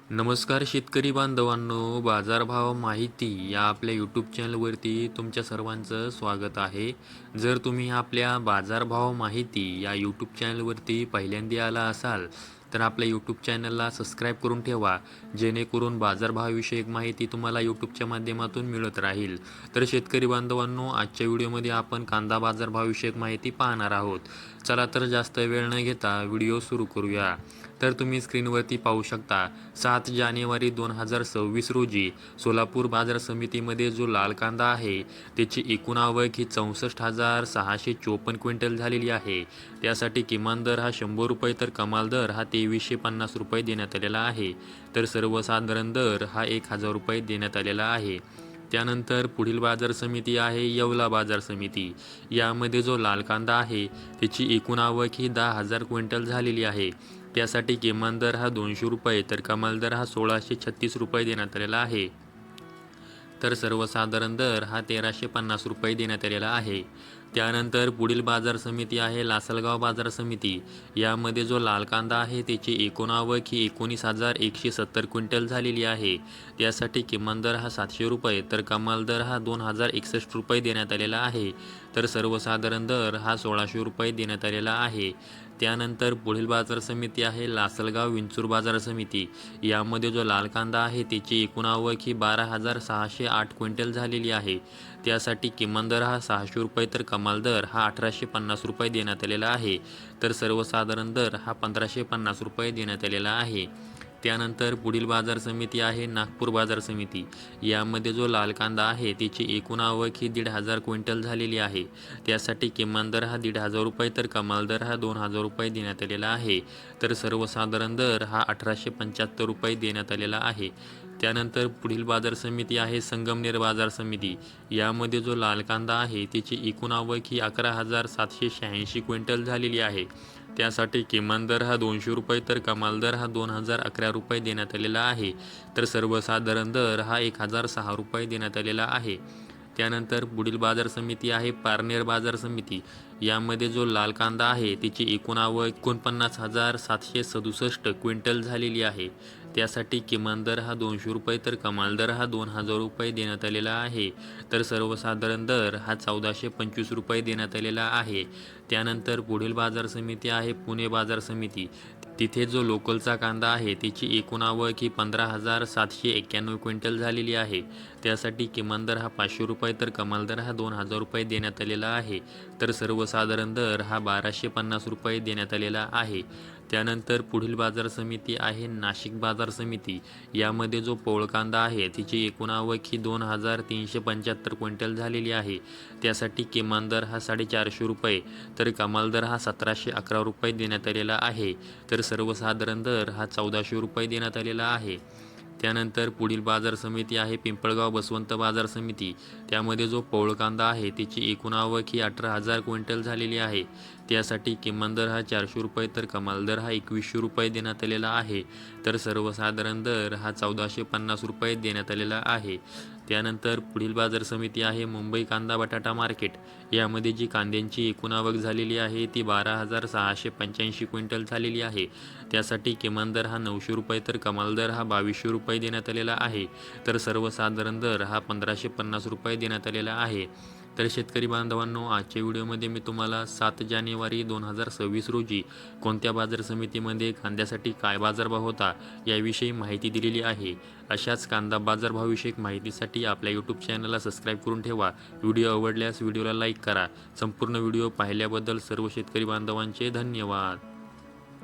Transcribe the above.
नमस्कार शेतकरी बांधवांनो, बाजारभाव माहिती या आपल्या यूट्यूब चॅनलवरती तुमच्या सर्वांचं स्वागत आहे. जर तुम्ही आपल्या बाजारभाव माहिती या यूट्यूब चॅनलवरती पहिल्यांदा आला असाल, तर आपल्या यूट्यूब चॅनलला सबस्क्राईब करून ठेवा, जेणेकरून बाजारभावाविषयक माहिती तुम्हाला यूट्यूबच्या माध्यमातून मिळत राहील. तर शेतकरी बांधवांनो, आजच्या व्हिडिओमध्ये आपण कांदा बाजारभावाविषयक माहिती पाहणार आहोत. चला तर जास्त वेळ न घेता व्हिडिओ सुरू करूया. तर तुम्ही स्क्रीनवरती पाहू शकता 7 जानेवारी 2026 रोजी सोलापूर बाजार समितीमध्ये जो लाल कांदा आहे त्याची एकूण आवक ही 64,654 क्विंटल झालेली आहे. त्यासाठी किमान दर हा 100 रुपये तर कमाल दर हा 2350 रुपये देण्यात आलेला आहे. तर सर्वसाधारण दर हा 1000 रुपये देण्यात आलेला आहे. त्यानंतर पुढील बाजार समिती आहे येवला बाजार समिती. यामध्ये जो लाल कांदा आहे त्याची एकूण आवक ही 10,000 क्विंटल झालेली आहे. त्यासाठी किमान दर हा 200 रुपये तर कमाल दर हा 1636 रुपये देण्यात आलेला आहे. तर सर्वसाधारण दर हा 1350 रुपये देण्यात आलेला आहे. त्यानंतर पुढील बाजार समिती आहे लासलगाव बाजार समिती. यामध्ये जो लाल कांदा आहे त्याची एकूण आवक ही 19,170 क्विंटल झालेली आहे. त्यासाठी किमान दर हा 700 रुपये तर कमाल दर हा 2,061 रुपये देण्यात आलेला आहे. तर सर्वसाधारण दर हा 1600 रुपये देण्यात आलेला आहे. त्यानंतर पुढील बाजार समिती आहे लासलगाव विंचूर बाजार समिती. यामध्ये जो लाल कांदा आहे त्याची एकूण आवक ही 12,608 क्विंटल झालेली आहे. त्यासाठी किमान दर हा 600 रुपये तर कमाल दर हा 1850 रुपये देण्यात आलेला आहे. तर सर्वसाधारण दर हा 1550 रुपये देण्यात आलेला आहे. त्यानंतर पुढील बाजार समिती आहे नागपूर बाजार समिती. यामध्ये जो लाल कांदा आहे त्याची एकूण आवक ही 1,500 क्विंटल झालेली आहे. त्यासाठी किमान दर हा 1,500 रुपये तर कमाल दर हा 2,000 रुपये देण्यात आलेला आहे. तर सर्वसाधारण दर हा 1875 रुपये देण्यात आलेला आहे. त्यानंतर पुढील बाजार समिती आहे संगमनेर बाजार समिती. यामध्ये जो लाल कांदा आहे त्याची एकूण आवक ही 11,786 क्विंटल झालेली आहे. त्यासाठी किमान दर हा 200 रुपये तर कमाल दर हा 2,011 रुपये देण्यात आलेला आहे. तर सर्वसाधारण दर हा 1,006 रुपये देण्यात आलेला आहे. त्यानंतर पुढील बाजार समिती आहे पारनेर बाजार समिती. यामध्ये जो लाल कांदा आहे त्याची एकूण आवक 49,767 क्विंटल झालेली आहे. त्यासाठी किमान दर हा 200 रुपये तर कमाल दर हा 2,000 रुपये देण्यात आलेला आहे. तर सर्वसाधारण दर हा 1,425 रुपये देण्यात आलेला आहे. त्यानंतर पुढील बाजार समिती आहे पुणे बाजार समिती. तिथे जो लोकलचा कांदा आहे त्याची एकूण आवक ही 15,791 क्विंटल झालेली आहे. त्यासाठी किमान दर हा 500 रुपये तर कमाल दर हा 2,000 रुपये देण्यात आलेला आहे. तर सर्वसाधारण दर हा 1,250 रुपये देण्यात आलेला आहे. त्यानंतर पुढील बाजार समिती आहे नाशिक बाजार समिती. यामध्ये जो पोळ कांदा आहे तिची एकूण आवक ही 2,375 क्विंटल झालेली आहे. त्यासाठी किमान दर हा 450 रुपये तर कमाल दर हा 1,711 रुपये देण्यात आलेला आहे. तर सर्वसाधारण दर हा 1,400 रुपये देण्यात आलेला आहे. त्यानंतर पुढील बाजार समिती आहे पिंपळगाव बसवंत बाजार समिती. त्यामध्ये जो पोळ कांदा आहे त्याची एकूण आवक ही 18,000 क्विंटल झालेली आहे. त्यासाठी किमान दर हा 400 रुपये तर कमाल दर हा 2,100 रुपये देण्यात आलेला आहे. तर सर्वसाधारण दर हा 1,450 रुपये देण्यात आलेला आहे. त्यानंतर पुढील बाजार समिती आहे मुंबई कांदा बटाटा मार्केट. यामध्ये जी कांद्यांची एकूण आवक झालेली आहे ती 12,685 क्विंटल झालेली आहे. त्यासाठी किमान दर हा 900 रुपये तर कमाल दर हा 2,200 रुपये देण्यात आलेला आहे. तर सर्वसाधारण दर हा 1,550 रुपये देण्यात आलेला आहे. तर शेतकरी बांधवांनो, आजच्या व्हिडिओमध्ये मी तुम्हाला 7 जानेवारी 2026 रोजी कोणत्या बाजार समितीमध्ये कांद्यासाठी काय बाजारभाव होता याविषयी माहिती दिलेली आहे. अशाच कांदा बाजारभावाविषयक माहितीसाठी आपल्या यूट्यूब चॅनलला सबस्क्राईब करून ठेवा. व्हिडिओ आवडल्यास व्हिडिओला लाईक करा. संपूर्ण व्हिडिओ पाहिल्याबद्दल सर्व शेतकरी बांधवांचे धन्यवाद.